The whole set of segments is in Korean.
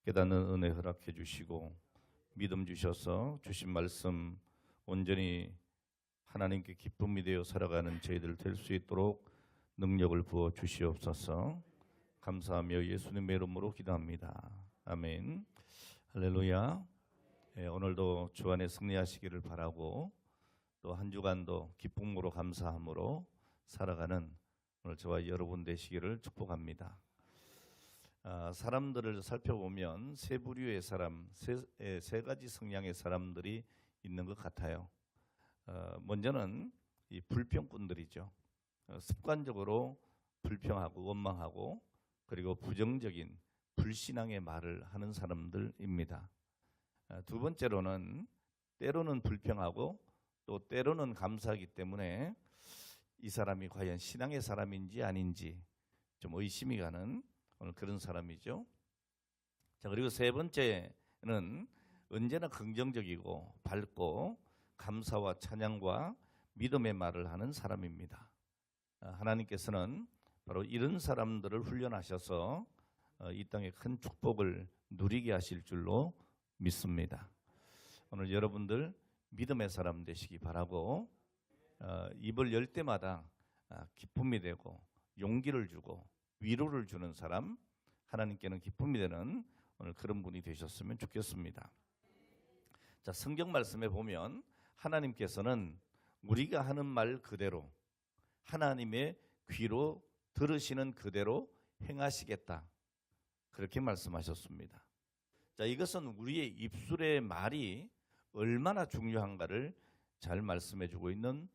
깨닫는 은혜 허락해 주시고 믿음 주셔서 주신 말씀 온전히 하나님께 기쁨이 되어 살아가는 저희들 될 수 있도록 능력을 부어 주시옵소서. 감사하며 예수님의 이름으로 기도합니다. 아멘. 할렐루야. 오늘도 주 안에 승리하시기를 바라고 또 한 주간도 기쁨으로 감사함으로 살아가는 오늘 저와 여러분 되시기를 축복합니다. 사람들을 살펴보면 세 부류의 사람, 세 가지 성향의 사람들이 있는 것 같아요. 먼저는 이 불평꾼들이죠. 습관적으로 불평하고 원망하고 그리고 부정적인 불신앙의 말을 하는 사람들입니다. 두 번째로는 때로는 불평하고 또 때로는 감사하기 때문에 이 사람이 과연 신앙의 사람인지 아닌지 좀 의심이 가는 오늘 그런 사람이죠. 자, 그리고 세 번째는 언제나 긍정적이고 밝고 감사와 찬양과 믿음의 말을 하는 사람입니다. 하나님께서는 바로 이런 사람들을 훈련하셔서 이 땅에 큰 축복을 누리게 하실 줄로 믿습니다. 오늘 여러분들 믿음의 사람 되시기 바라고 입을 열 때마다 기쁨이 되고 용기를 주고 위로를 주는 사람, 하나님께는 기쁨이 되는 오늘 그런 분이 되셨으면 좋겠습니다. 자, 성경 말씀에 보면 하나님께서는 우리가 하는 말 그대로 하나님의 귀로 들으시는 그대로 행하시겠다, 그렇게 말씀하셨습니다. 자, 이것은 우리의 입술의 말이 얼마나 중요한가를 잘 말씀해 주고 있는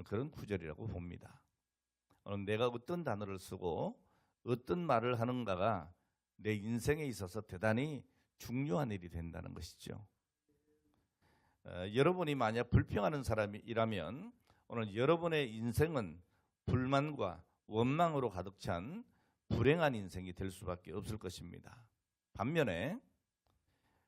그런 구절이라고 봅니다. 내가 어떤 단어를 쓰고 어떤 말을 하는가가 내 인생에 있어서 대단히 중요한 일이 된다는 것이죠. 여러분이 만약 불평하는 사람이라면 오늘 여러분의 인생은 불만과 원망으로 가득 찬 불행한 인생이 될 수밖에 없을 것입니다. 반면에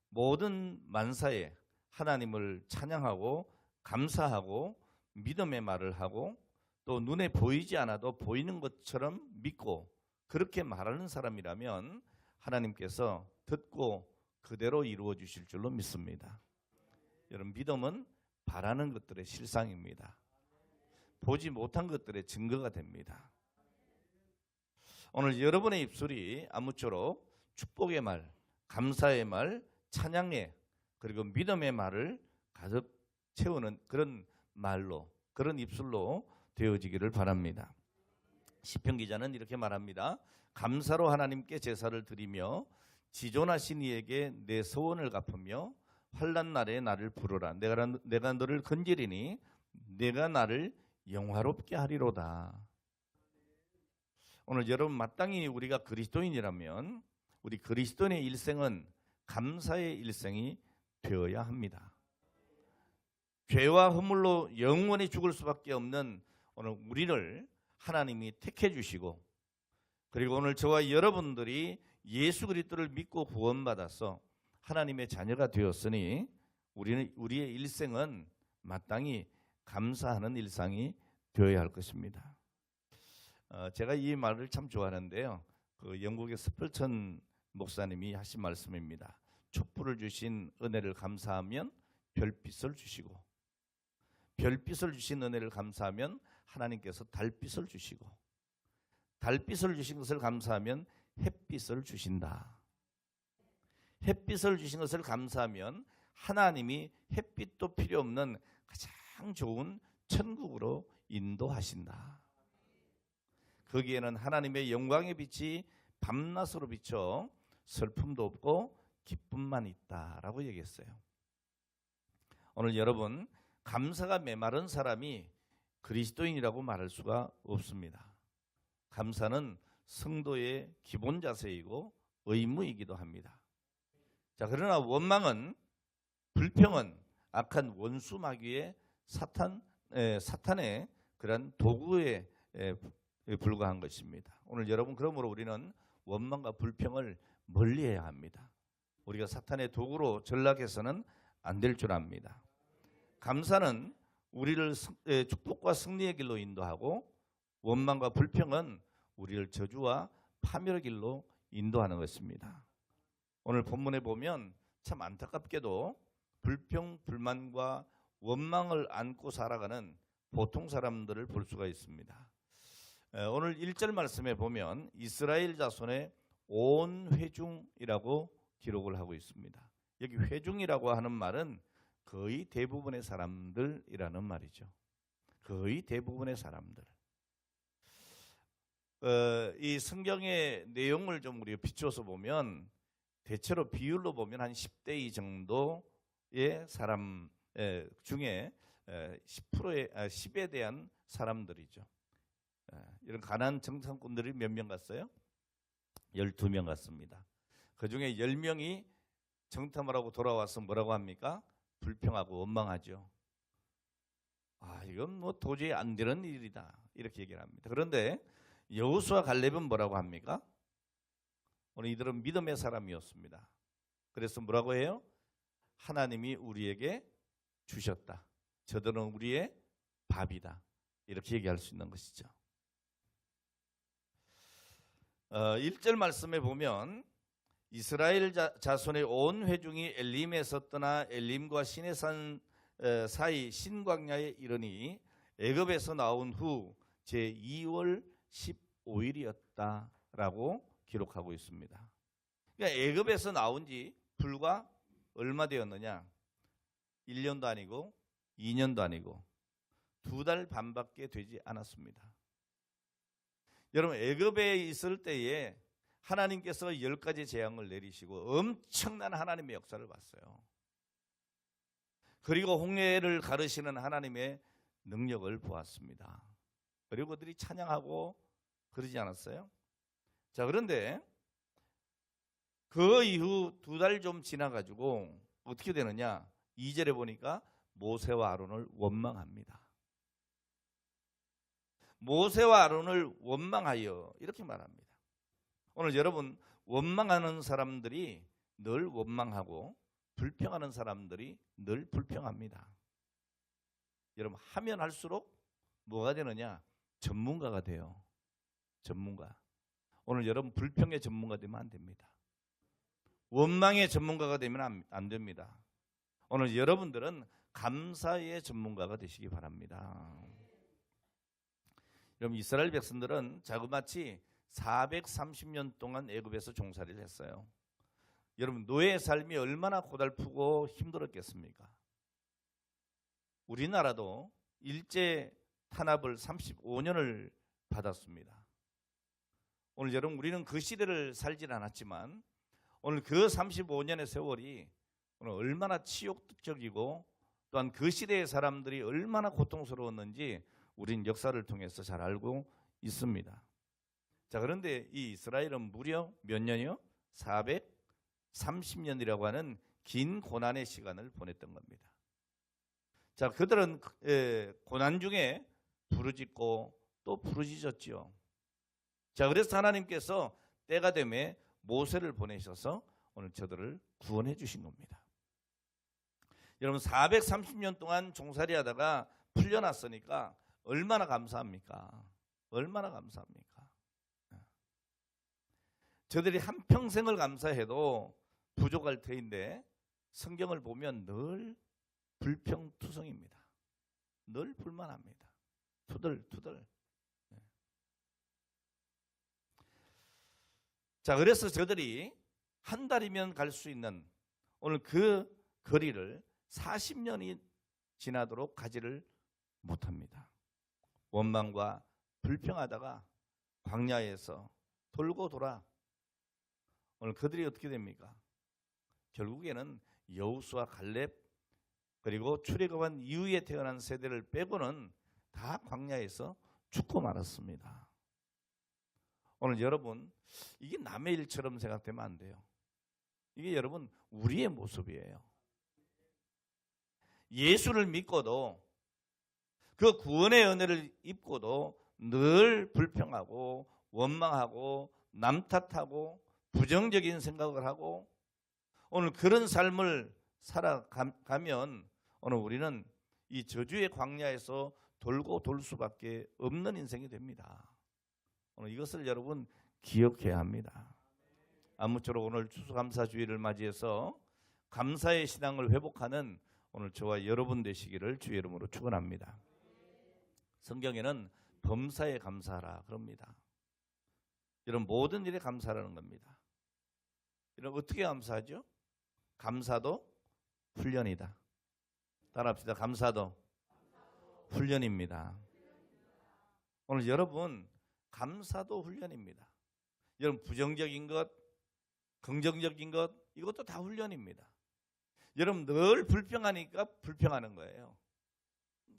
모든 만사에 하나님을 찬양하고 감사하고 믿음의 말을 하고 또 눈에 보이지 않아도 보이는 것처럼 믿고 그렇게 말하는 사람이라면 하나님께서 듣고 그대로 이루어 주실 줄로 믿습니다. 여러분, 믿음은 바라는 것들의 실상입니다. 보지 못한 것들의 증거가 됩니다. 오늘 여러분의 입술이 아무쪼록 축복의 말, 감사의 말, 찬양의 그리고 믿음의 말을 가득 채우는 그런 말로, 그런 입술로 되어지기를 바랍니다. 시편 기자는 이렇게 말합니다. 감사로 하나님께 제사를 드리며 지존하신 이에게 내 소원을 갚으며 환난 날에 나를 부르라. 내가 너를 건지리니 내가 나를 영화롭게 하리로다. 오늘 여러분, 마땅히 우리가 그리스도인이라면 우리 그리스도인의 일생은 감사의 일생이 되어야 합니다. 죄와 허물로 영원히 죽을 수밖에 없는 오늘 우리를 하나님이 택해 주시고 그리고 오늘 저와 여러분들이 예수 그리스도를 믿고 구원받아서 하나님의 자녀가 되었으니 우리의 일생은 마땅히 감사하는 일상이 되어야 할 것입니다. 제가 이 말을 참 좋아하는데요. 영국의 스펄천 목사님이 하신 말씀입니다. 촛불을 주신 은혜를 감사하면 별빛을 주시고 별빛을 주신 은혜를 감사하면 하나님께서 달빛을 주시고 달빛을 주신 것을 감사하면 햇빛을 주신다. 햇빛을 주신 것을 감사하면 하나님이 햇빛도 필요 없는 가장 좋은 천국으로 인도하신다. 거기에는 하나님의 영광의 빛이 밤낮으로 비쳐 슬픔도 없고 기쁨만 있다라고 얘기했어요. 오늘 여러분, 감사가 메마른 사람이 그리스도인이라고 말할 수가 없습니다. 감사는 성도의 기본 자세이고 의무이기도 합니다. 자, 그러나 원망은, 불평은 악한 원수 마귀의 사탄의 그런 도구에 불과한 것입니다. 오늘 여러분, 그러므로 우리는 원망과 불평을 멀리해야 합니다. 우리가 사탄의 도구로 전락해서는 안 될 줄 압니다. 감사는 우리를 축복과 승리의 길로 인도하고 원망과 불평은 우리를 저주와 파멸의 길로 인도하는 것입니다. 오늘 본문에 보면 참 안타깝게도 불평, 불만과 원망을 안고 살아가는 보통 사람들을 볼 수가 있습니다. 오늘 1절 말씀에 보면 이스라엘 자손의 온 회중이라고 기록을 하고 있습니다. 여기 회중이라고 하는 말은 거의 대부분의 사람들이라는 말이죠. 거의 대부분의 사람들. 이 성경의 내용을 좀 우리가 비춰서 보면 대체로 비율로 보면 한 10대 2 정도의 사람 중에 10에 대한 사람들이죠. 이런 가난한 정탐꾼들이 몇 명 갔어요? 12명 갔습니다. 그 중에 10명이 정탐을 하고 돌아와서 뭐라고 합니까? 불평하고 원망하죠. 이건 뭐 도저히 안 되는 일이다. 이렇게 얘기를 합니다. 그런데 여호수아 갈렙은 뭐라고 합니까? 오늘 이들은 믿음의 사람이었습니다. 그래서 뭐라고 해요? 하나님이 우리에게 주셨다. 저들은 우리의 밥이다. 이렇게 얘기할 수 있는 것이죠. 1절 말씀에 보면 이스라엘 자손의 온 회중이 엘림에서 떠나 엘림과 시내산 사이 신광야에 이르니 애굽에서 나온 후 제2월 15일이었다라고 기록하고 있습니다. 그러니까 애굽에서 나온 지 불과 얼마 되었느냐? 1년도 아니고 2년도 아니고 2달 반밖에 되지 않았습니다. 여러분, 애굽에 있을 때에 하나님께서 10가지 재앙을 내리시고 엄청난 하나님의 역사를 봤어요. 그리고 홍해를 가르시는 하나님의 능력을 보았습니다. 그리고 그들이 찬양하고 그러지 않았어요? 자, 그런데 그 이후 2달 좀 지나가지고 어떻게 되느냐? 2절에 보니까 모세와 아론을 원망합니다. 모세와 아론을 원망하여 이렇게 말합니다. 오늘 여러분, 원망하는 사람들이 늘 원망하고 불평하는 사람들이 늘 불평합니다. 여러분, 하면 할수록 뭐가 되느냐? 전문가가 돼요. 전문가. 오늘 여러분, 불평의 전문가 되면 안 됩니다. 원망의 전문가가 되면 안 됩니다. 오늘 여러분들은 감사의 전문가가 되시기 바랍니다. 여러분, 이스라엘 백성들은 자그마치 430년 동안 애굽에서 종살이를 했어요. 여러분, 노예의 삶이 얼마나 고달프고 힘들었겠습니까? 우리나라도 일제 탄압을 35년을 받았습니다. 오늘 여러분, 우리는 그 시대를 살진 않았지만 오늘 그 35년의 세월이 오늘 얼마나 치욕적이고 또한 그 시대의 사람들이 얼마나 고통스러웠는지 우린 역사를 통해서 잘 알고 있습니다. 자, 그런데 이 이스라엘은 무려 몇 년이요? 430년이라고 하는 긴 고난의 시간을 보냈던 겁니다. 자, 그들은 고난 중에 부르짖고 또 부르짖었지요. 자, 그래서 하나님께서 때가 되매 모세를 보내셔서 오늘 저들을 구원해 주신 겁니다. 여러분, 430년 동안 종살이 하다가 풀려났으니까 얼마나 감사합니까? 얼마나 감사합니까? 저들이 한평생을 감사해도 부족할 터인데 성경을 보면 늘 불평투성입니다. 늘 불만합니다. 투덜투덜. 자, 그래서 저들이 한 달이면 갈 수 있는 오늘 그 거리를 40년이 지나도록 가지를 못합니다. 원망과 불평하다가 광야에서 돌고 돌아 오늘 그들이 어떻게 됩니까? 결국에는 여호수아 갈렙 그리고 출애굽한 이후에 태어난 세대를 빼고는 다 광야에서 죽고 말았습니다. 오늘 여러분, 이게 남의 일처럼 생각되면 안 돼요. 이게 여러분 우리의 모습이에요. 예수를 믿고도 그 구원의 은혜를 입고도 늘 불평하고 원망하고 남 탓하고 부정적인 생각을 하고 오늘 그런 삶을 살아가면 오늘 우리는 이 저주의 광야에서 돌고 돌 수밖에 없는 인생이 됩니다. 오늘 이것을 여러분 기억해야 합니다. 아무쪼록 오늘 추수감사주의를 맞이해서 감사의 신앙을 회복하는 오늘 저와 여러분 되시기를 주의 이름으로 축원합니다. 성경에는 범사에 감사하라 그럽니다. 이런 모든 일에 감사하라는 겁니다. 이런 어떻게 감사하죠? 감사도 훈련이다. 따라합시다. 감사도 훈련입니다. 오늘 여러분 감사도 훈련입니다. 여러분 부정적인 것, 긍정적인 것 이것도 다 훈련입니다. 여러분 늘 불평하니까 불평하는 거예요.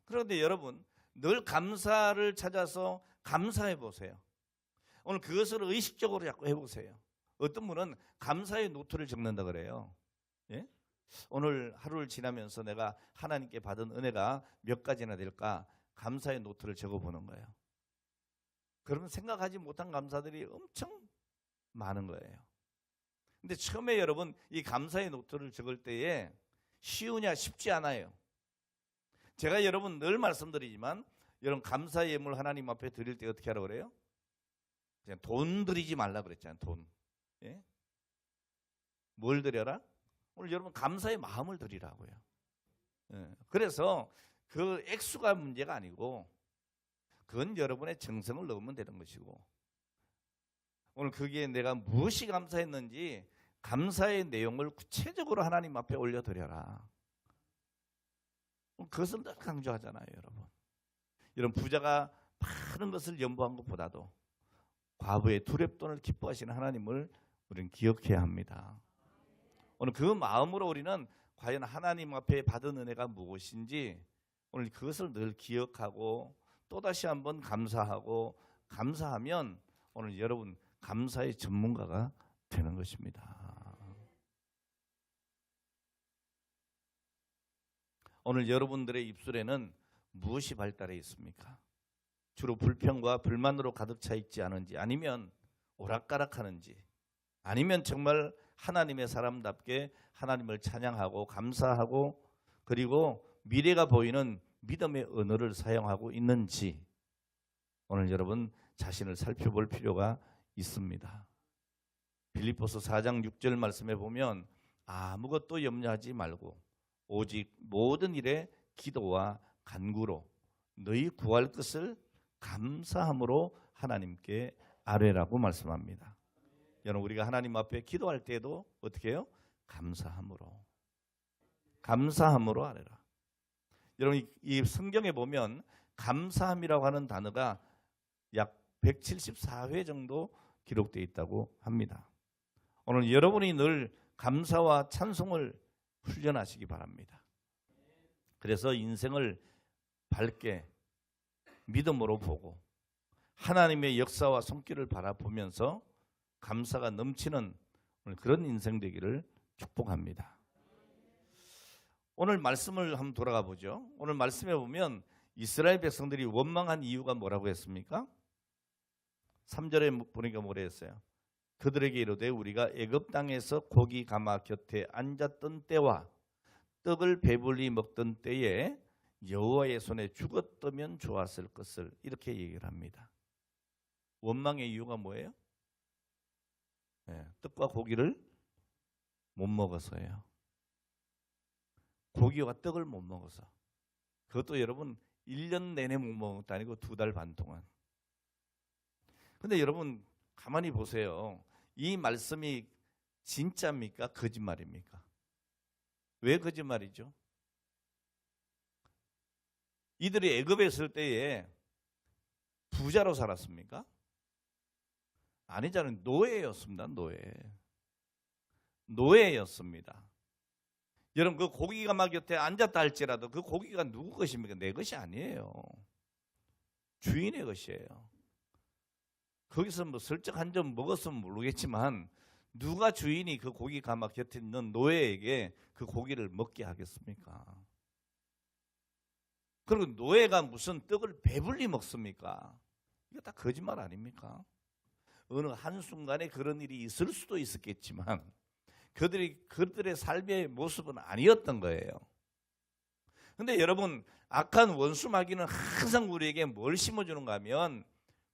그런데 여러분 늘 감사를 찾아서 감사해 보세요. 오늘 그것을 의식적으로 자꾸 해보세요. 어떤 분은 감사의 노트를 적는다 그래요. 예? 오늘 하루를 지나면서 내가 하나님께 받은 은혜가 몇 가지나 될까 감사의 노트를 적어보는 거예요. 그러면 생각하지 못한 감사들이 엄청 많은 거예요. 근데 처음에 여러분 이 감사의 노트를 적을 때에 쉬우냐 쉽지 않아요. 제가 여러분 늘 말씀드리지만 여러분 감사의 예물 하나님 앞에 드릴 때 어떻게 하라고 그래요? 그냥 돈 드리지 말라 그랬잖아요. 돈. 예? 뭘 드려라? 오늘 여러분 감사의 마음을 드리라고요. 예. 그래서 그 액수가 문제가 아니고 그건 여러분의 정성을 넣으면 되는 것이고 오늘 거기에 내가 무엇이 감사했는지 감사의 내용을 구체적으로 하나님 앞에 올려드려라. 그것을 늘 강조하잖아요. 여러분 부자가 많은 것을 연보한 것보다도 과부의 두렵돈을 기뻐하시는 하나님을 우리는 기억해야 합니다. 오늘 그 마음으로 우리는 과연 하나님 앞에 받은 은혜가 무엇인지 오늘 그것을 늘 기억하고 또다시 한번 감사하고 감사하면 오늘 여러분 감사의 전문가가 되는 것입니다. 오늘 여러분들의 입술에는 무엇이 발달해 있습니까? 주로 불평과 불만으로 가득 차 있지 않은지 아니면 오락가락하는지 아니면 정말 하나님의 사람답게 하나님을 찬양하고 감사하고 그리고 미래가 보이는 믿음의 언어를 사용하고 있는지 오늘 여러분 자신을 살펴볼 필요가 있습니다. 빌립보서 4장 6절 말씀에 보면 아무것도 염려하지 말고 오직 모든 일에 기도와 간구로 너희 구할 것을 감사함으로 하나님께 아뢰라고 말씀합니다. 여러분 우리가 하나님 앞에 기도할 때도 어떻게 해요? 감사함으로 아뢰라. 여러분 이 성경에 보면 감사함이라고 하는 단어가 약 174회 정도 기록되어 있다고 합니다. 오늘 여러분이 늘 감사와 찬송을 훈련하시기 바랍니다. 그래서 인생을 밝게 믿음으로 보고 하나님의 역사와 손길을 바라보면서 감사가 넘치는 그런 인생 되기를 축복합니다. 오늘 말씀을 한번 돌아가 보죠. 오늘 말씀에 보면 이스라엘 백성들이 원망한 이유가 뭐라고 했습니까? 3절에 보니까 뭐라 했어요? 그들에게 이르되 우리가 애굽 땅에서 고기 가마 곁에 앉았던 때와 떡을 배불리 먹던 때에 여호와의 손에 죽었다면 좋았을 것을 이렇게 얘기를 합니다. 원망의 이유가 뭐예요? 떡과 고기를 못 먹어서예요. 고기와 떡을 못 먹어서. 그것도 여러분 1년 내내 못 먹은 것도 아니고 2달 반 동안. 근데 여러분 가만히 보세요. 이 말씀이 진짜입니까? 거짓말입니까? 왜 거짓말이죠? 이들이 애굽에 있을 때에 부자로 살았습니까? 아니잖아요. 노예였습니다. 노예였습니다. 여러분 그 고기 가마 곁에 앉았다 할지라도 그 고기가 누구 것입니까? 내 것이 아니에요. 주인의 것이에요. 거기서 뭐 슬쩍 한 점 먹었으면 모르겠지만 누가 주인이 그 고기 가마 곁에 있는 노예에게 그 고기를 먹게 하겠습니까? 그리고 노예가 무슨 떡을 배불리 먹습니까? 이거 다 거짓말 아닙니까? 어느 한순간에 그런 일이 있을 수도 있었겠지만 그들의 삶의 모습은 아니었던 거예요. 근데 여러분 악한 원수 마귀는 항상 우리에게 뭘 심어주는가 하면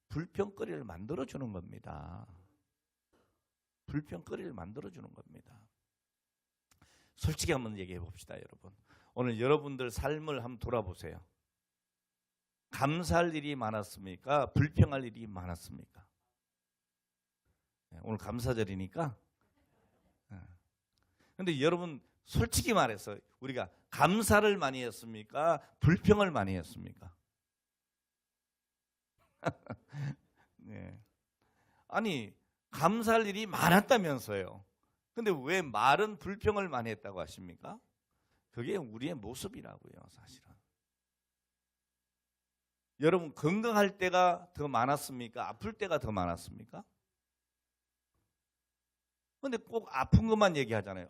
불평거리를 만들어주는 겁니다. 불평거리를 만들어주는 겁니다. 솔직히 한번 얘기해 봅시다, 여러분. 오늘 여러분들 삶을 한번 돌아보세요. 감사할 일이 많았습니까? 불평할 일이 많았습니까? 오늘 감사절이니까. 근데 여러분 솔직히 말해서 우리가 감사를 많이 했습니까? 불평을 많이 했습니까? 네. 아니 감사할 일이 많았다면서요. 근데 왜 말은 불평을 많이 했다고 하십니까? 그게 우리의 모습이라고요, 사실은. 여러분 건강할 때가 더 많았습니까? 아플 때가 더 많았습니까? 근데 꼭 아픈 것만 얘기하잖아요.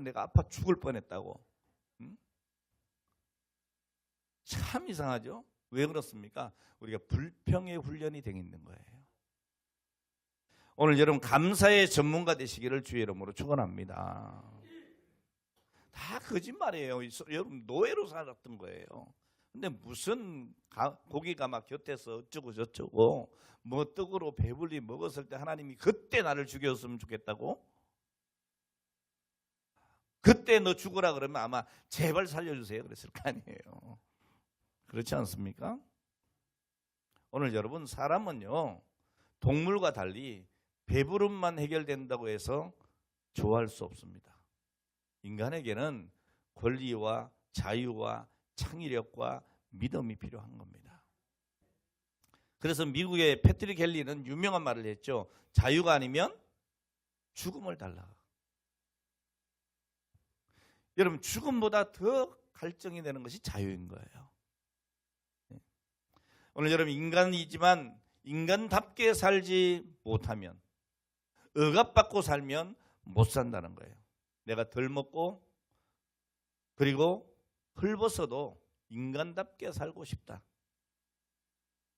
내가 아파 죽을 뻔했다고. 참 이상하죠? 왜 그렇습니까? 우리가 불평의 훈련이 되어 있는 거예요. 오늘 여러분 감사의 전문가 되시기를 주의 이름으로 축원합니다. 다 거짓말이에요. 여러분 노예로 살았던 거예요. 근데 무슨 고기가 막 곁에서 어쩌고 저쩌고 뭐 떡으로 배불리 먹었을 때 하나님이 그때 나를 죽였으면 좋겠다고? 그때 너 죽으라 그러면 아마 제발 살려주세요 그랬을 거 아니에요. 그렇지 않습니까? 오늘 여러분 사람은요 동물과 달리 배부름만 해결된다고 해서 좋아할 수 없습니다. 인간에게는 권리와 자유와 창의력과 믿음이 필요한 겁니다. 그래서 미국의 패트릭 헬리는 유명한 말을 했죠. 자유가 아니면 죽음을 달라. 여러분 죽음보다 더 갈증이 되는 것이 자유인 거예요. 오늘 여러분 인간이지만 인간답게 살지 못하면 억압받고 살면 못 산다는 거예요. 내가 덜 먹고 그리고 헐벗어도 인간답게 살고 싶다.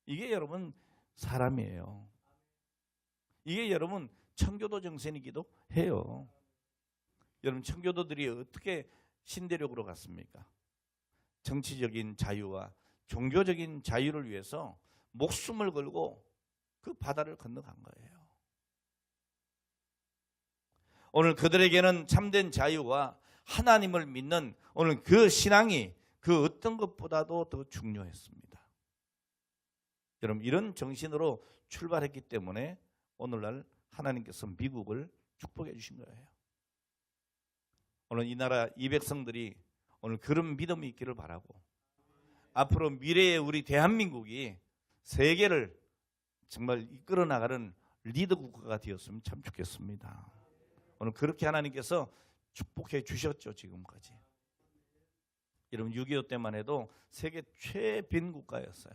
이게 여러분 사람이에요. 이게 여러분 청교도 정신이기도 해요. 여러분 청교도들이 어떻게 신대륙으로 갔습니까? 정치적인 자유와 종교적인 자유를 위해서 목숨을 걸고 그 바다를 건너간 거예요. 오늘 그들에게는 참된 자유와 하나님을 믿는 오늘 그 신앙이 그 어떤 것보다도 더 중요했습니다. 여러분 이런 정신으로 출발했기 때문에 오늘날 하나님께서 미국을 축복해 주신 거예요. 오늘 이 나라 이 백성들이 오늘 그런 믿음이 있기를 바라고 앞으로 미래의 우리 대한민국이 세계를 정말 이끌어 나가는 리더 국가가 되었으면 참 좋겠습니다. 오늘 그렇게 하나님께서 축복해 주셨죠, 지금까지. 여러분 6.25 때만 해도 세계 최빈 국가였어요.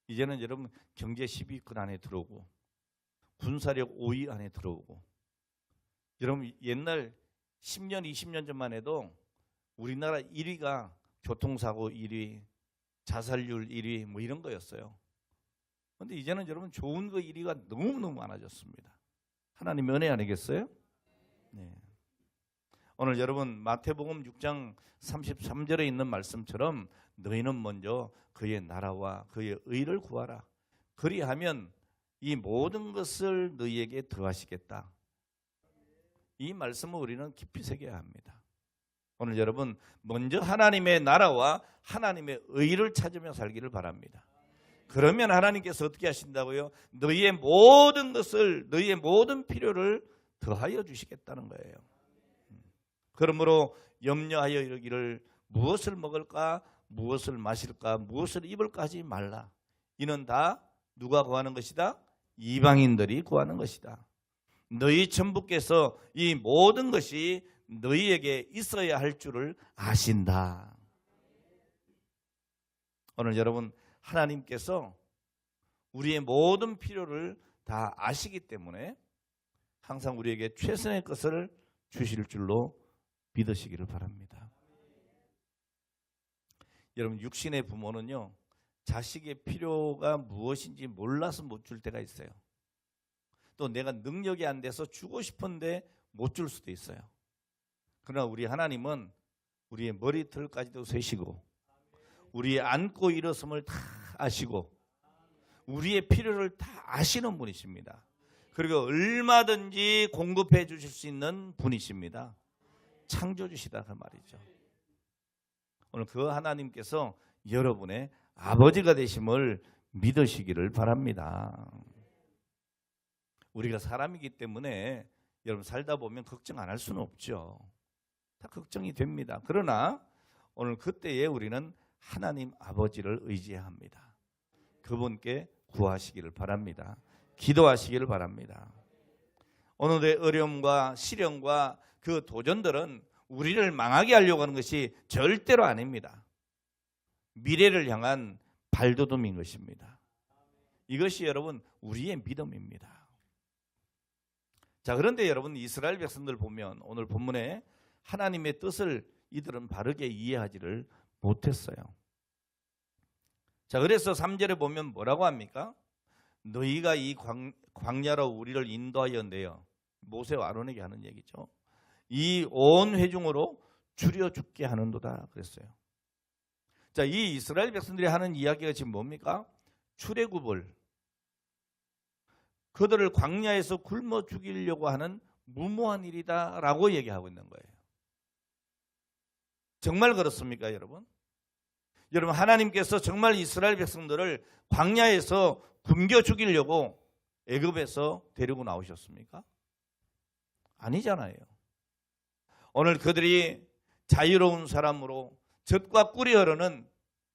이제는 여러분 경제 10위권 안에 들어오고 군사력 5위 안에 들어오고 여러분 옛날 10년, 20년 전만 해도 우리나라 1위가 교통사고 1위, 자살률 1위 뭐 이런 거였어요. 그런데 이제는 여러분 좋은 거 1위가 너무너무 많아졌습니다. 하나님의 은혜 아니겠어요? 네. 오늘 여러분 마태복음 6장 33절에 있는 말씀처럼 너희는 먼저 그의 나라와 그의 의를 구하라. 그리하면 이 모든 것을 너희에게 더하시겠다. 이 말씀을 우리는 깊이 새겨야 합니다. 오늘 여러분 먼저 하나님의 나라와 하나님의 의를 찾으며 살기를 바랍니다. 그러면 하나님께서 어떻게 하신다고요? 너희의 모든 것을 너희의 모든 필요를 더하여 주시겠다는 거예요. 그러므로 염려하여 이르기를 무엇을 먹을까 무엇을 마실까 무엇을 입을까 하지 말라. 이는 다 누가 구하는 것이다? 이방인들이 구하는 것이다. 너희 천부께서 이 모든 것이 너희에게 있어야 할 줄을 아신다. 오늘 여러분 하나님께서 우리의 모든 필요를 다 아시기 때문에 항상 우리에게 최선의 것을 주실 줄로 믿으시기를 바랍니다. 여러분 육신의 부모는요 자식의 필요가 무엇인지 몰라서 못 줄 때가 있어요. 또 내가 능력이 안 돼서 주고 싶은데 못 줄 수도 있어요. 그러나 우리 하나님은 우리의 머리털까지도 세시고 우리의 앉고 일어섬을 다 아시고 우리의 필요를 다 아시는 분이십니다. 그리고 얼마든지 공급해 주실 수 있는 분이십니다. 창조주시다 그 말이죠. 오늘 그 하나님께서 여러분의 아버지가 되심을 믿으시기를 바랍니다. 우리가 사람이기 때문에 여러분 살다 보면 걱정 안 할 수는 없죠. 다 걱정이 됩니다. 그러나 오늘 그때에 우리는 하나님 아버지를 의지해야 합니다. 그분께 구하시기를 바랍니다. 기도하시기를 바랍니다. 오늘의 어려움과 시련과 그 도전들은 우리를 망하게 하려고 하는 것이 절대로 아닙니다. 미래를 향한 발돋움인 것입니다. 이것이 여러분 우리의 믿음입니다. 자, 그런데 여러분 이스라엘 백성들 보면 오늘 본문에 하나님의 뜻을 이들은 바르게 이해하지를 못했어요. 자, 그래서 3절에 보면 뭐라고 합니까? 너희가 이 광야로 우리를 인도하여 내어, 모세와 아론에게 하는 얘기죠. 이 온 회중으로 줄여 죽게 하는도다 그랬어요. 자, 이 이스라엘 백성들이 하는 이야기가 지금 뭡니까? 출애굽을, 그들을 광야에서 굶어 죽이려고 하는 무모한 일이다라고 얘기하고 있는 거예요. 정말 그렇습니까, 여러분? 여러분, 하나님께서 정말 이스라엘 백성들을 광야에서 굶겨 죽이려고 애굽에서 데리고 나오셨습니까? 아니잖아요. 오늘 그들이 자유로운 사람으로 젖과 꿀이 흐르는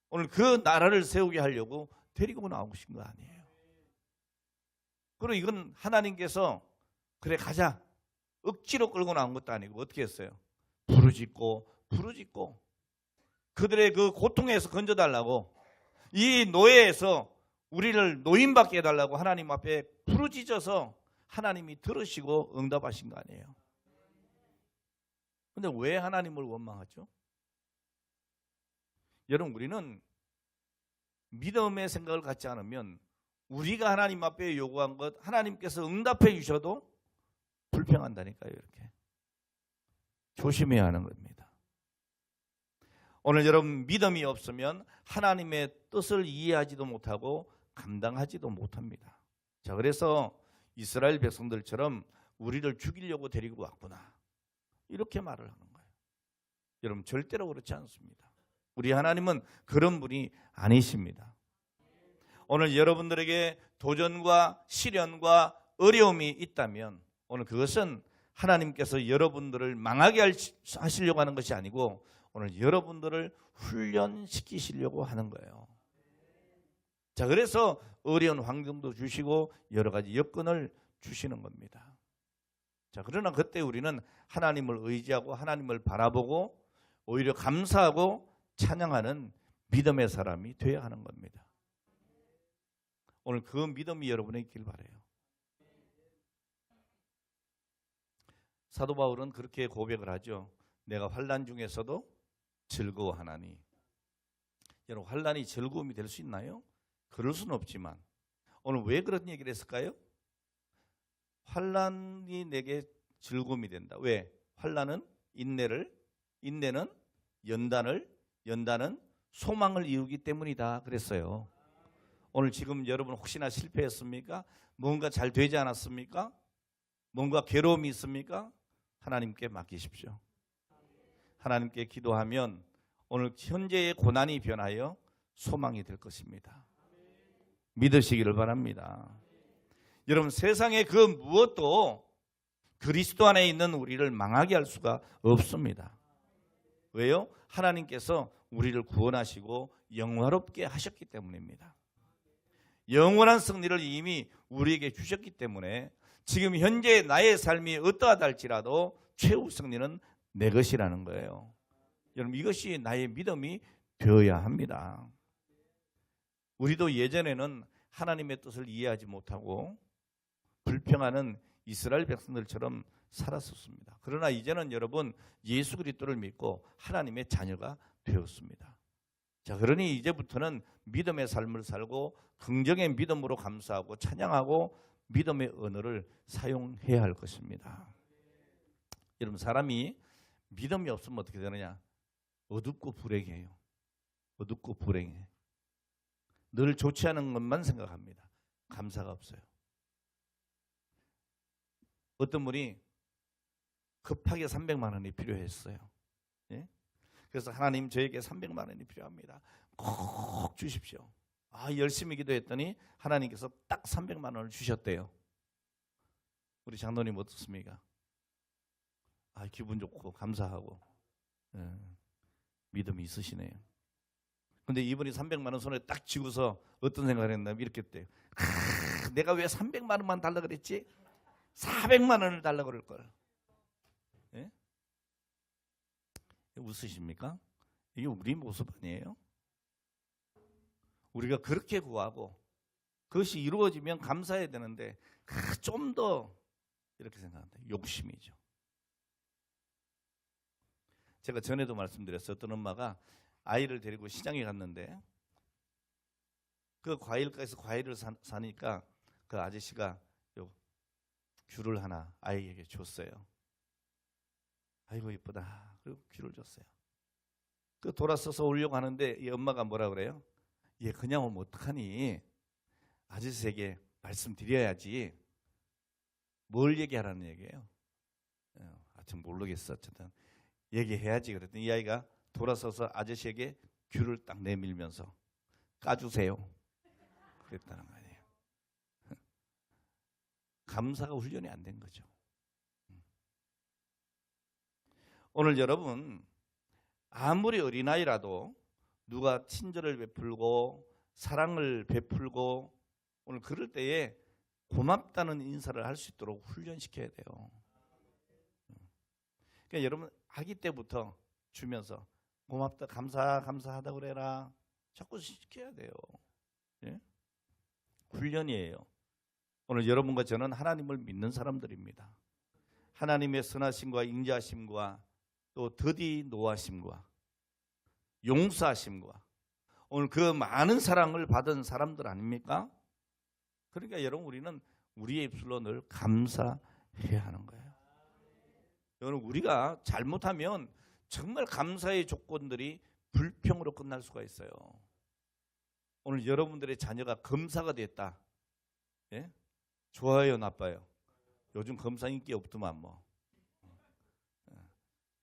오늘 그 나라를 세우게 하려고 데리고 나오신 거 아니에요. 그리고 이건 하나님께서 그래 가자 억지로 끌고 나온 것도 아니고 어떻게 했어요? 부르짖고 그들의 그 고통에서 건져달라고, 이 노예에서 우리를 노인받게 해달라고 하나님 앞에 부르짖어서 하나님이 들으시고 응답하신 거 아니에요. 그런데 왜 하나님을 원망하죠? 여러분, 우리는 믿음의 생각을 갖지 않으면 우리가 하나님 앞에 요구한 것 하나님께서 응답해 주셔도 불평한다니까요. 이렇게 조심해야 하는 겁니다. 오늘 여러분 믿음이 없으면 하나님의 뜻을 이해하지도 못하고 감당하지도 못합니다. 자, 그래서 이스라엘 백성들처럼 우리를 죽이려고 데리고 왔구나 이렇게 말을 하는 거예요. 여러분 절대로 그렇지 않습니다. 우리 하나님은 그런 분이 아니십니다. 오늘 여러분들에게 도전과 시련과 어려움이 있다면 오늘 그것은 하나님께서 여러분들을 망하게 하시려고 하는 것이 아니고 오늘 여러분들을 훈련시키시려고 하는 거예요. 자, 그래서 어려운 환경도 주시고 여러 가지 여건을 주시는 겁니다. 자, 그러나 그때 우리는 하나님을 의지하고 하나님을 바라보고 오히려 감사하고 찬양하는 믿음의 사람이 되어야 하는 겁니다. 오늘 그 믿음이 여러분에 있길 바라요. 사도 바울은 그렇게 고백을 하죠. 내가 환난 중에서도 즐거워하나니. 여러분 환난이 즐거움이 될 수 있나요? 그럴 수는 없지만 오늘 왜 그런 얘기를 했을까요? 환난이 내게 즐거움이 된다. 왜? 환난은 인내를, 인내는 연단은 소망을 이루기 때문이다 그랬어요. 오늘 지금 여러분 혹시나 실패했습니까? 뭔가 잘 되지 않았습니까? 뭔가 괴로움이 있습니까? 하나님께 맡기십시오. 하나님께 기도하면 오늘 현재의 고난이 변하여 소망이 될 것입니다. 믿으시기를 바랍니다. 여러분 세상의 그 무엇도 그리스도 안에 있는 우리를 망하게 할 수가 없습니다. 왜요? 하나님께서 우리를 구원하시고 영화롭게 하셨기 때문입니다. 영원한 승리를 이미 우리에게 주셨기 때문에 지금 현재 나의 삶이 어떠하다 할지라도 최후 승리는 내 것이라는 거예요. 여러분 이것이 나의 믿음이 되어야 합니다. 우리도 예전에는 하나님의 뜻을 이해하지 못하고 불평하는 이스라엘 백성들처럼 살았었습니다. 그러나 이제는 여러분 예수 그리스도를 믿고 하나님의 자녀가 되었습니다. 자, 그러니 이제부터는 믿음의 삶을 살고 긍정의 믿음으로 감사하고 찬양하고 믿음의 언어를 사용해야 할 것입니다. 여러분 사람이 믿음이 없으면 어떻게 되느냐? 어둡고 불행해요. 어둡고 불행해. 늘 좋지 않은 것만 생각합니다. 감사가 없어요. 어떤 분이 급하게 300만 원이 필요했어요. 예? 그래서 하나님 저에게 300만 원이 필요합니다. 꼭 주십시오. 열심히 기도했더니 하나님께서 딱 300만 원을 주셨대요. 우리 장로님 어떻습니까? 기분 좋고 감사하고 믿음이 있으시네요. 근데 이분이 300만 원 손에 딱 쥐고서 어떤 생각을 했냐면 이렇게 했대요. 내가 왜 300만 원만 달라 그랬지? 400만 원을 달라 그럴 걸. 예? 웃으십니까? 이게 우리 모습 아니에요? 우리가 그렇게 구하고 그것이 이루어지면 감사해야 되는데 좀 더 이렇게 생각한다. 욕심이죠. 제가 전에도 말씀드렸어요. 어떤 엄마가 아이를 데리고 시장에 갔는데 그 과일가에서 과일을 사니까 그 아저씨가 요 귤을 하나 아이에게 줬어요. 아이고 이쁘다. 그리고 귤을 줬어요. 그 돌아서서 오려고 하는데 이 엄마가 뭐라 그래요? 얘 그냥 오면 어떡하니? 아저씨에게 말씀드려야지. 뭘 얘기하라는 얘기예요? 좀 모르겠어. 어쨌든 얘기해야지. 그랬더니 이 아이가 돌아서서 아저씨에게 귤을 딱 내밀면서 까주세요. 그랬다는 거 아니에요. 감사가 훈련이 안 된 거죠. 오늘 여러분 아무리 어린아이라도 누가 친절을 베풀고 사랑을 베풀고 오늘 그럴 때에 고맙다는 인사를 할 수 있도록 훈련시켜야 돼요. 그러니까 여러분 아기 때부터 주면서 고맙다 감사하다 그래라 자꾸 시켜야 돼요. 예? 훈련이에요. 오늘 여러분과 저는 하나님을 믿는 사람들입니다. 하나님의 선하심과 인자하심과 또 더디 노하심과 용서하심과 오늘 그 많은 사랑을 받은 사람들 아닙니까? 그러니까 여러분 우리는 우리의 입술로 늘 감사해야 하는 거예요. 여러분 우리가 잘못하면 정말 감사의 조건들이 불평으로 끝날 수가 있어요. 오늘 여러분들의 자녀가 검사가 됐다. 예? 좋아요, 나빠요? 요즘 검사 인기 없더만 뭐.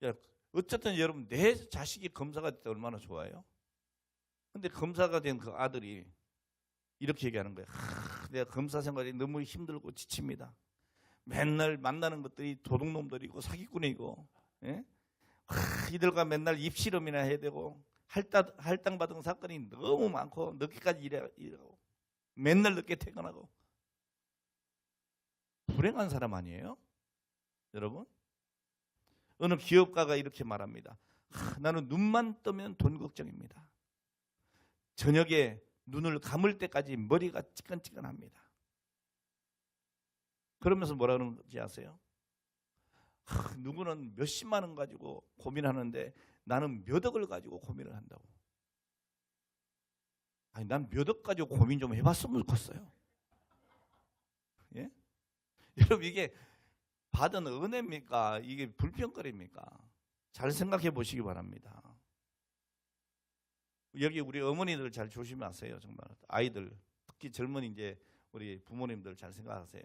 야, 어쨌든 여러분 내 자식이 검사가 됐다 얼마나 좋아요? 근데 검사가 된 그 아들이 이렇게 얘기하는 거예요. 내가 검사 생활이 너무 힘들고 지칩니다. 맨날 만나는 것들이 도둑놈들이고 사기꾼이고, 예? 이들과 맨날 입실험이나 해야 되고 할당받은 사건이 너무 많고 늦게까지 일하고 맨날 늦게 퇴근하고 불행한 사람 아니에요? 여러분? 어느 기업가가 이렇게 말합니다. 나는 눈만 뜨면 돈 걱정입니다. 저녁에 눈을 감을 때까지 머리가 찌끈찌끈합니다. 그러면서 뭐라 그러는지 아세요? 누구는 몇십만 원 가지고 고민하는데 나는 몇 억을 가지고 고민을 한다고. 난 몇 억 가지고 고민 좀 해봤으면 좋겠어요. 예? 여러분 이게 받은 은혜입니까? 이게 불평거리입니까? 잘 생각해 보시기 바랍니다. 여기 우리 어머니들 잘 조심하세요. 정말 아이들 특히 젊은 이제 우리 부모님들 잘 생각하세요.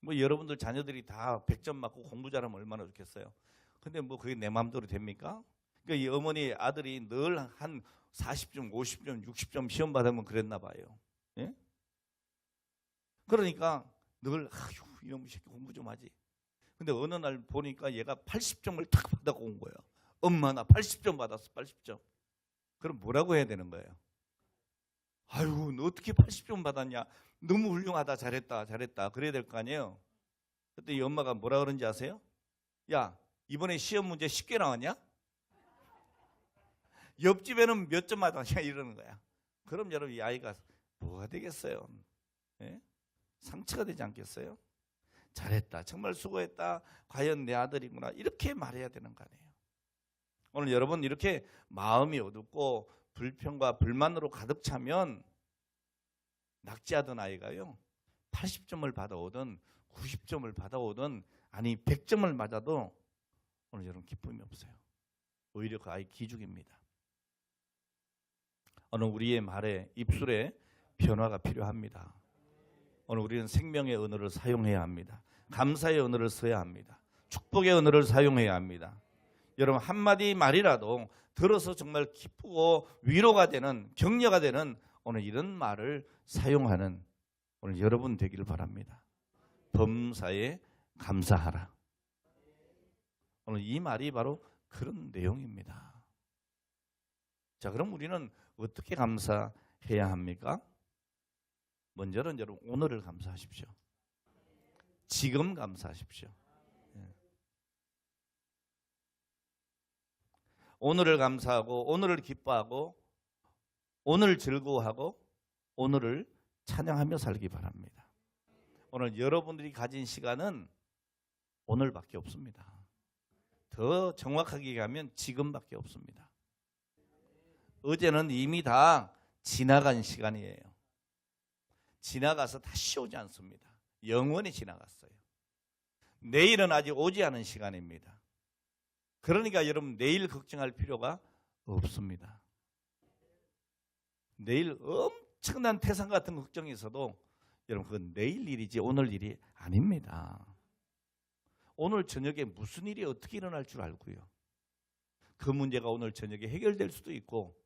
뭐 여러분들 자녀들이 다 100점 맞고 공부 잘하면 얼마나 좋겠어요. 근데 뭐 그게 내 마음대로 됩니까? 그러니까 이 어머니 아들이 늘 한 40점, 50점, 60점 시험 받으면 그랬나 봐요. 예? 그러니까 늘 이놈의 새끼 공부 좀 하지. 근데 어느 날 보니까 얘가 80점을 탁 받아고 온 거예요. 엄마 나 80점 받았어. 80점. 그럼 뭐라고 해야 되는 거예요? 아유 너 어떻게 80점 받았냐. 너무 훌륭하다. 잘했다. 그래야 될 거 아니에요. 그때 이 엄마가 뭐라 그런지 아세요? 야 이번에 시험 문제 쉽게 나왔냐? 옆집에는 몇 점 받았냐 이러는 거야. 그럼 여러분 이 아이가 뭐가 되겠어요? 예? 상처가 되지 않겠어요? 잘했다. 정말 수고했다. 과연 내 아들이구나. 이렇게 말해야 되는 거 아니에요. 오늘 여러분 이렇게 마음이 어둡고 불평과 불만으로 가득 차면 낙지하던 아이가요 80점을 받아오든 90점을 받아오든 아니 100점을 맞아도 오늘 여러분 기쁨이 없어요. 오히려 그 아이 기죽입니다. 오늘 우리의 말에 입술에 변화가 필요합니다. 오늘 우리는 생명의 언어를 사용해야 합니다. 감사의 언어를 써야 합니다. 축복의 언어를 사용해야 합니다. 여러분 한마디 말이라도 들어서 정말 기쁘고 위로가 되는 격려가 되는 오늘 이런 말을 사용하는 오늘 여러분 되기를 바랍니다. 범사에 감사하라. 오늘 이 말이 바로 그런 내용입니다. 자, 그럼 우리는 어떻게 감사해야 합니까? 먼저는 여러분 오늘을 감사하십시오. 지금 감사하십시오. 오늘을 감사하고 오늘을 기뻐하고 오늘을 즐거워하고 오늘을 찬양하며 살기 바랍니다. 오늘 여러분들이 가진 시간은 오늘밖에 없습니다. 더 정확하게 얘기하면 지금밖에 없습니다. 어제는 이미 다 지나간 시간이에요. 지나가서 다시 오지 않습니다. 영원히 지나갔어요. 내일은 아직 오지 않은 시간입니다. 그러니까 여러분 내일 걱정할 필요가 없습니다. 내일 엄청난 태산 같은 걱정이 있어도 여러분 그건 내일 일이지 오늘 일이 아닙니다. 오늘 저녁에 무슨 일이 어떻게 일어날 줄 알고요. 그 문제가 오늘 저녁에 해결될 수도 있고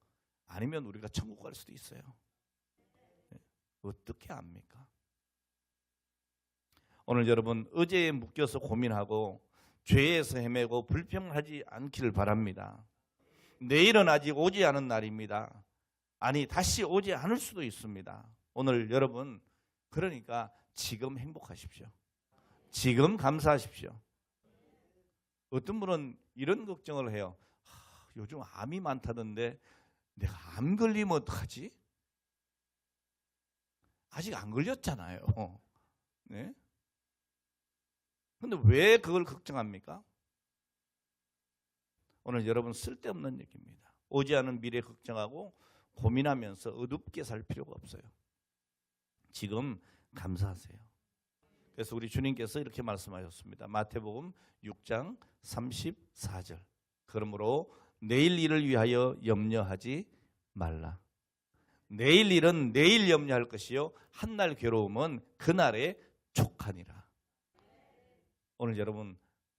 아니면 우리가 천국 갈 수도 있어요. 어떻게 압니까? 오늘 여러분 어제에 묶여서 고민하고 죄에서 헤매고 불평하지 않기를 바랍니다. 내일은 아직 오지 않은 날입니다. 아니 다시 오지 않을 수도 있습니다. 오늘 여러분 그러니까 지금 행복하십시오. 지금 감사하십시오. 어떤 분은 이런 걱정을 해요. 요즘 암이 많다던데 내가 암 걸리면 어떡하지? 아직 안 걸렸잖아요. 네? 근데 왜 그걸 걱정합니까? 오늘 여러분 쓸데없는 얘기입니다. 오지 않은 미래 걱정하고 고민하면서 어둡게 살 필요가 없어요. 지금 감사하세요. 그래서 우리 주님께서 이렇게 말씀하셨습니다. 마태복음 6장 34절. 그러므로 내일 일을 위하여 염려하지 말라. 내일 일은 내일 염려할 것이요 한날 괴로움은 그날에 족하니라. 오늘 여러분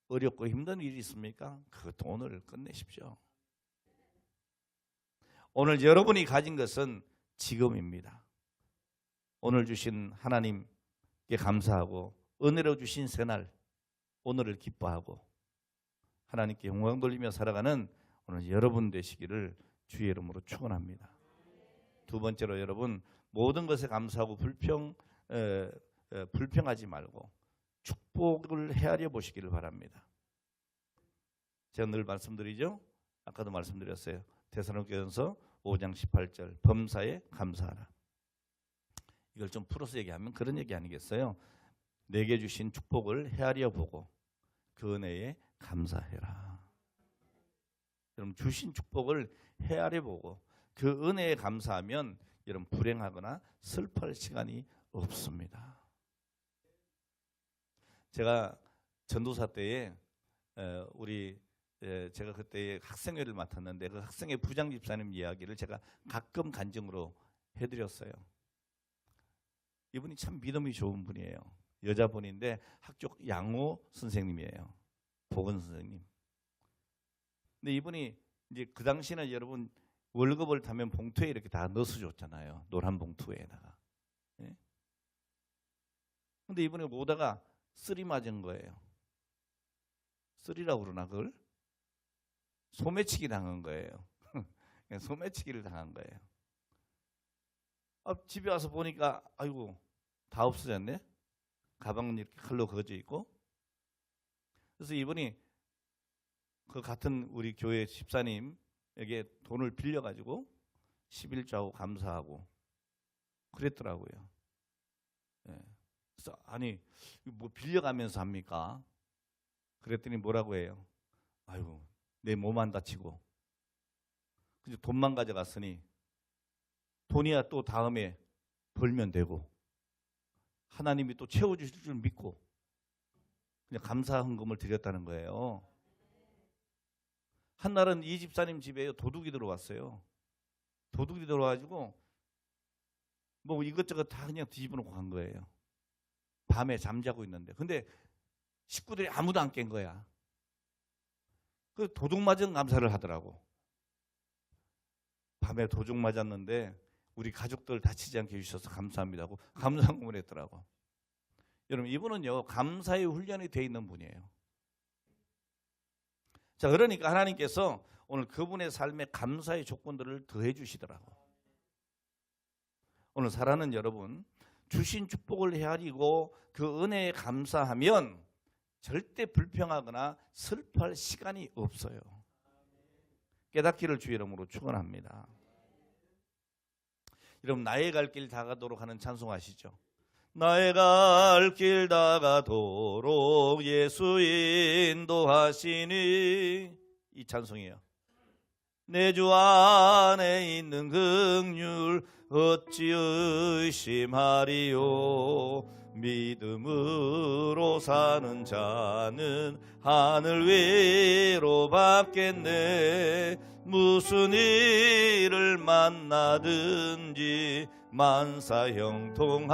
어렵고 힘든 일이 있습니까? 그것도 오늘 끝내십시오. 오늘 여러분이 가진 것은 지금입니다. 오늘 주신 하나님께 감사하고 은혜로 주신 새날 오늘을 기뻐하고 하나님께 영광 돌리며 살아가는 오늘 여러분 되시기를 주의 이름으로 축원합니다. 두 번째로 여러분 모든 것에 감사하고 불평하지 말고 축복을 헤아려 보시기를 바랍니다. 제가 늘 말씀드리죠. 아까도 말씀드렸어요. 데살로니가전서 5장 18절 범사에 감사하라. 이걸 좀 풀어서 얘기하면 그런 얘기 아니겠어요? 내게 주신 축복을 헤아려 보고 그 은혜에 감사해라. 여러분 주신 축복을 헤아려 보고 그 은혜에 감사하면 여러분 불행하거나 슬퍼할 시간이 없습니다. 제가 전도사 때에 제가 그때 학생회를 맡았는데 그 학생회 부장 집사님 이야기를 제가 가끔 간증으로 해드렸어요. 이분이 참 믿음이 좋은 분이에요. 여자분인데 학교 양호 선생님이에요. 보건 선생님. 근데 이분이 이제 그 당시는 여러분 월급을 타면 봉투에 이렇게 다 넣어서 줬잖아요. 노란 봉투에다가. 예? 근데 이분이 오다가 쓰리 맞은 거예요. 쓰리라고 그러나 그걸? 소매치기 당한 거예요. 소매치기를 당한 거예요. 집에 와서 보니까 아이고 다 없어졌네. 가방은 이렇게 칼로 그어져 있고. 그래서 이분이 그 같은 우리 교회 집사님에게 돈을 빌려가지고 11조하고 감사하고 그랬더라고요. 예. 그래서 아니 뭐 빌려가면서 합니까? 그랬더니 뭐라고 해요? 아이고 내 몸 안 다치고 그래서 돈만 가져갔으니 돈이야 또 다음에 벌면 되고 하나님이 또 채워주실 줄 믿고 그냥 감사 헌금을 드렸다는 거예요. 한날은 이 집사님 집에 도둑이 들어왔어요. 도둑이 들어와가지고 뭐 이것저것 다 그냥 뒤집어 놓고 간 거예요. 밤에 잠자고 있는데, 근데 식구들이 아무도 안 깬 거야. 그 도둑 맞은 감사를 하더라고. 밤에 도둑 맞았는데 우리 가족들 다치지 않게 해주셔서 감사합니다 하고 감사한금을 했더라고. 여러분, 이분은요 감사의 훈련이 돼 있는 분이에요. 자, 그러니까 하나님께서 오늘 그분의 삶에 감사의 조건들을 더해 주시더라고. 오늘 사랑하는 여러분, 주신 축복을 헤아리고 그 은혜에 감사하면 절대 불평하거나 슬퍼할 시간이 없어요. 깨닫기를 주의 이름으로 축원합니다. 여러분, 나의 갈 길 다가도록 하는 찬송 아시죠? 나의 갈 길 다가도록 예수 인도하시니, 이 찬송이에요. 내 주 안에 있는 긍휼 어찌 의심하리요. 믿음으로 사는 자는 하늘 위로 받겠네. 무슨 일을 만나든지 만사 형통하리라.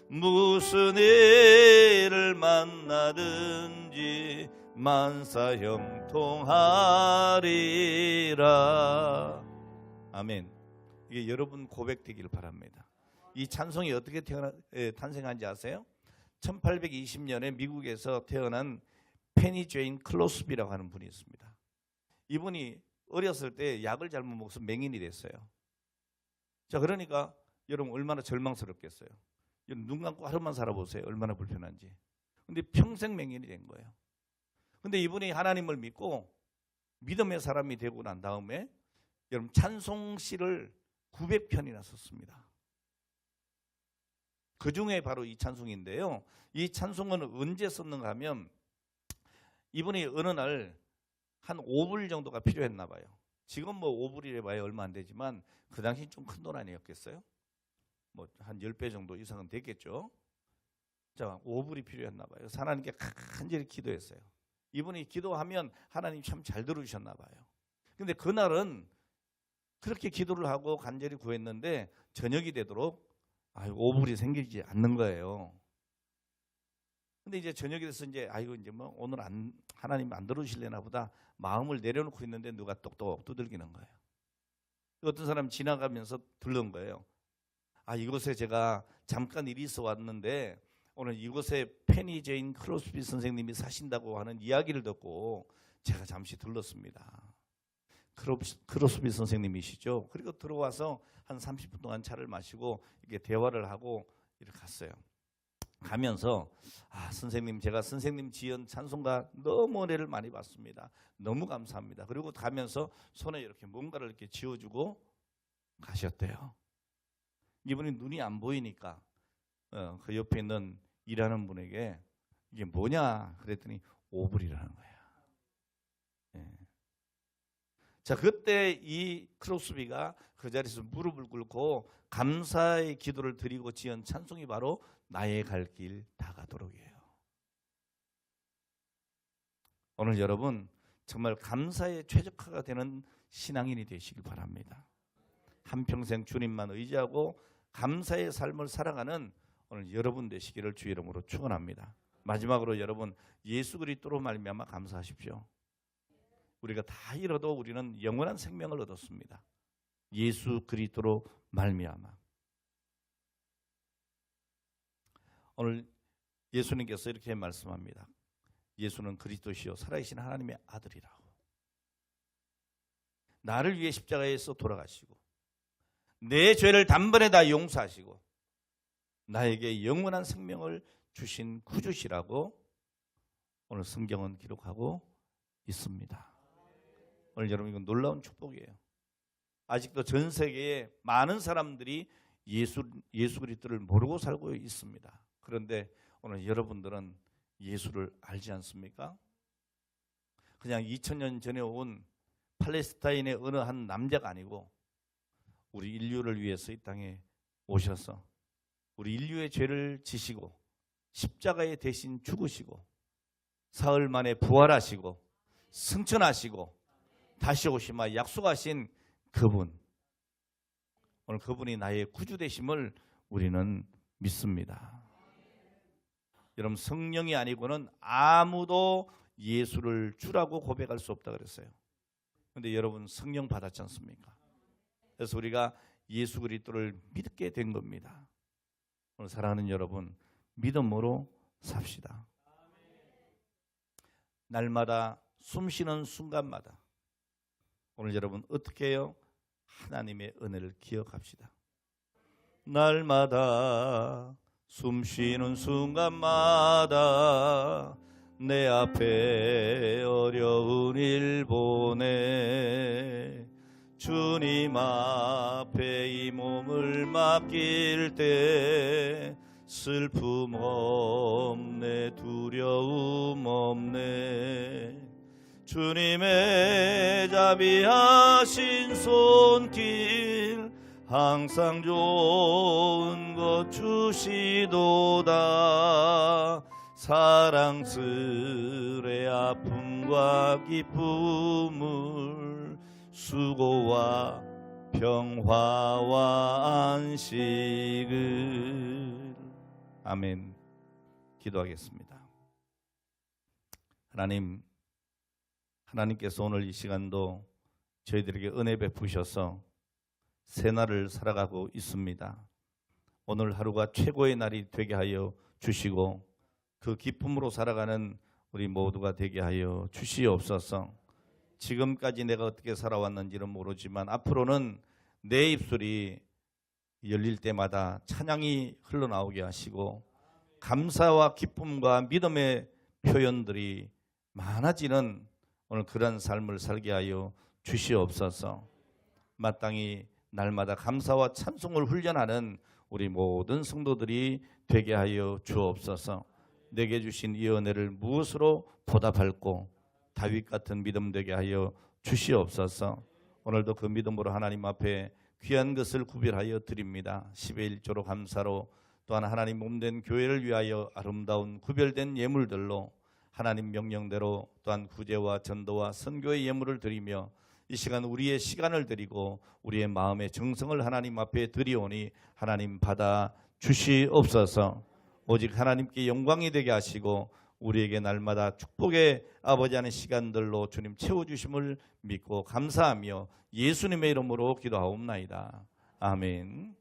무슨 일을 만나든지 만사 형통하리라. 아멘. 이게 여러분 고백되길 바랍니다. 이 찬송이 어떻게 탄생한지 아세요? 1820년에 미국에서 태어난 페니 제인 클로스비라고 하는 분이 있습니다. 이분이 어렸을 때 약을 잘못 먹어서 맹인이 됐어요. 자, 그러니까 여러분 얼마나 절망스럽겠어요. 여러분 눈 감고 하루만 살아보세요. 얼마나 불편한지. 근데 평생 맹인이 된 거예요. 근데 이분이 하나님을 믿고 믿음의 사람이 되고 난 다음에 여러분 찬송시를 900편이나 썼습니다. 그 중에 바로 이 찬송인데요. 이 찬송은 언제 썼는가 하면 이분이 어느 날 한 5불 정도가 필요했나 봐요. 지금 뭐 5불이래 봐야 얼마 안 되지만 그 당시 좀 큰 돈 아니었겠어요? 뭐 한 10배 정도 이상은 됐겠죠. 자, 5불이 필요했나 봐요. 하나님께 간절히 기도했어요. 이분이 기도하면 하나님 참 잘 들으셨나 봐요. 근데 그날은 그렇게 기도를 하고 간절히 구했는데 저녁이 되도록 5불이 생기지 않는 거예요. 근데 이제 저녁이 돼서 이제 이제 뭐 오늘 하나님 안 들으실래나 보다 마음을 내려놓고 있는데 누가 똑똑 두들기는 거예요. 어떤 사람 지나가면서 들른 거예요. 이곳에 제가 잠깐 일이 있어 왔는데 오늘 이곳에 페니 제인 크로스비 선생님이 사신다고 하는 이야기를 듣고 제가 잠시 들렀습니다. 크로스비 선생님이시죠. 그리고 들어와서 한 30분 동안 차를 마시고 이렇게 대화를 하고 이렇게 갔어요. 가면서 선생님, 제가 선생님 지은 찬송가 너무 은혜를 많이 받습니다. 너무 감사합니다. 그리고 가면서 손에 이렇게 뭔가를 이렇게 쥐어주고 가셨대요. 이분이 눈이 안 보이니까 그 옆에 있는 일하는 분에게 이게 뭐냐 그랬더니 5불이라는 거야. 자, 그때 이 크로스비가 그 자리에서 무릎을 꿇고 감사의 기도를 드리고 지은 찬송이 바로 나의 갈 길 다가도록이에요. 오늘 여러분 정말 감사에 최적화가 되는 신앙인이 되시길 바랍니다. 한평생 주님만 의지하고 감사의 삶을 살아가는 오늘 여러분 되시기를 주의 이름으로 축원합니다. 마지막으로 여러분 예수 그리스도로 말미암아 감사하십시오. 우리가 다 잃어도 우리는 영원한 생명을 얻었습니다. 예수 그리스도로 말미암아. 오늘 예수님께서 이렇게 말씀합니다. 예수는 그리스도시요 살아계신 하나님의 아들이라고. 나를 위해 십자가에서 돌아가시고 내 죄를 단번에 다 용서하시고 나에게 영원한 생명을 주신 구주시라고 오늘 성경은 기록하고 있습니다. 오늘 여러분 이건 놀라운 축복이에요. 아직도 전 세계에 많은 사람들이 예수 그리스도를 모르고 살고 있습니다. 그런데 오늘 여러분들은 예수를 알지 않습니까? 그냥 2000년 전에 온 팔레스타인의 어느 한 남자가 아니고 우리 인류를 위해서 이 땅에 오셔서 우리 인류의 죄를 지시고 십자가에 대신 죽으시고 사흘 만에 부활하시고 승천하시고 다시 오시마 약속하신 그분, 오늘 그분이 나의 구주 되심을 우리는 믿습니다. 여러분, 성령이 아니고는 아무도 예수를 주라고 고백할 수 없다 그랬어요. 그런데 여러분, 성령 받았지 않습니까? 그래서 우리가 예수 그리스도를 믿게 된 겁니다. 오늘 사랑하는 여러분, 믿음으로 삽시다. 날마다 숨쉬는 순간마다 오늘 여러분 어떻게 해요? 하나님의 은혜를 기억합시다. 날마다 숨쉬는 순간마다 내 앞에 어려운 일 보내 주님 앞에 이 몸을 맡길 때 슬픔 없네, 두려움 없네. 주님의 자비하신 손길 항상 좋은 것 주시도다. 사랑스레 아픔과 기쁨을 수고와 평화와 안식을. 아멘. 기도하겠습니다. 하나님께서 오늘 이 시간도 저희들에게 은혜 베푸셔서 새날을 살아가고 있습니다. 오늘 하루가 최고의 날이 되게 하여 주시고 그 기쁨으로 살아가는 우리 모두가 되게 하여 주시옵소서. 지금까지 내가 어떻게 살아왔는지는 모르지만 앞으로는 내 입술이 열릴 때마다 찬양이 흘러나오게 하시고 감사와 기쁨과 믿음의 표현들이 많아지는 오늘 그런 삶을 살게 하여 주시옵소서. 마땅히 날마다 감사와 찬송을 훈련하는 우리 모든 성도들이 되게 하여 주옵소서. 내게 주신 이 은혜를 무엇으로 보답할고 다윗 같은 믿음 되게 하여 주시옵소서. 오늘도 그 믿음으로 하나님 앞에 귀한 것을 구별하여 드립니다. 10의 1조로 감사로, 또한 하나님 몸된 교회를 위하여 아름다운 구별된 예물들로 하나님 명령대로 또한 구제와 전도와 선교의 예물을 드리며 이 시간 우리의 시간을 드리고 우리의 마음의 정성을 하나님 앞에 드리오니 하나님 받아 주시옵소서. 오직 하나님께 영광이 되게 하시고 우리에게 날마다 축복의 아버지 하는 시간들로 주님 채워주심을 믿고 감사하며 예수님의 이름으로 기도하옵나이다. 아멘.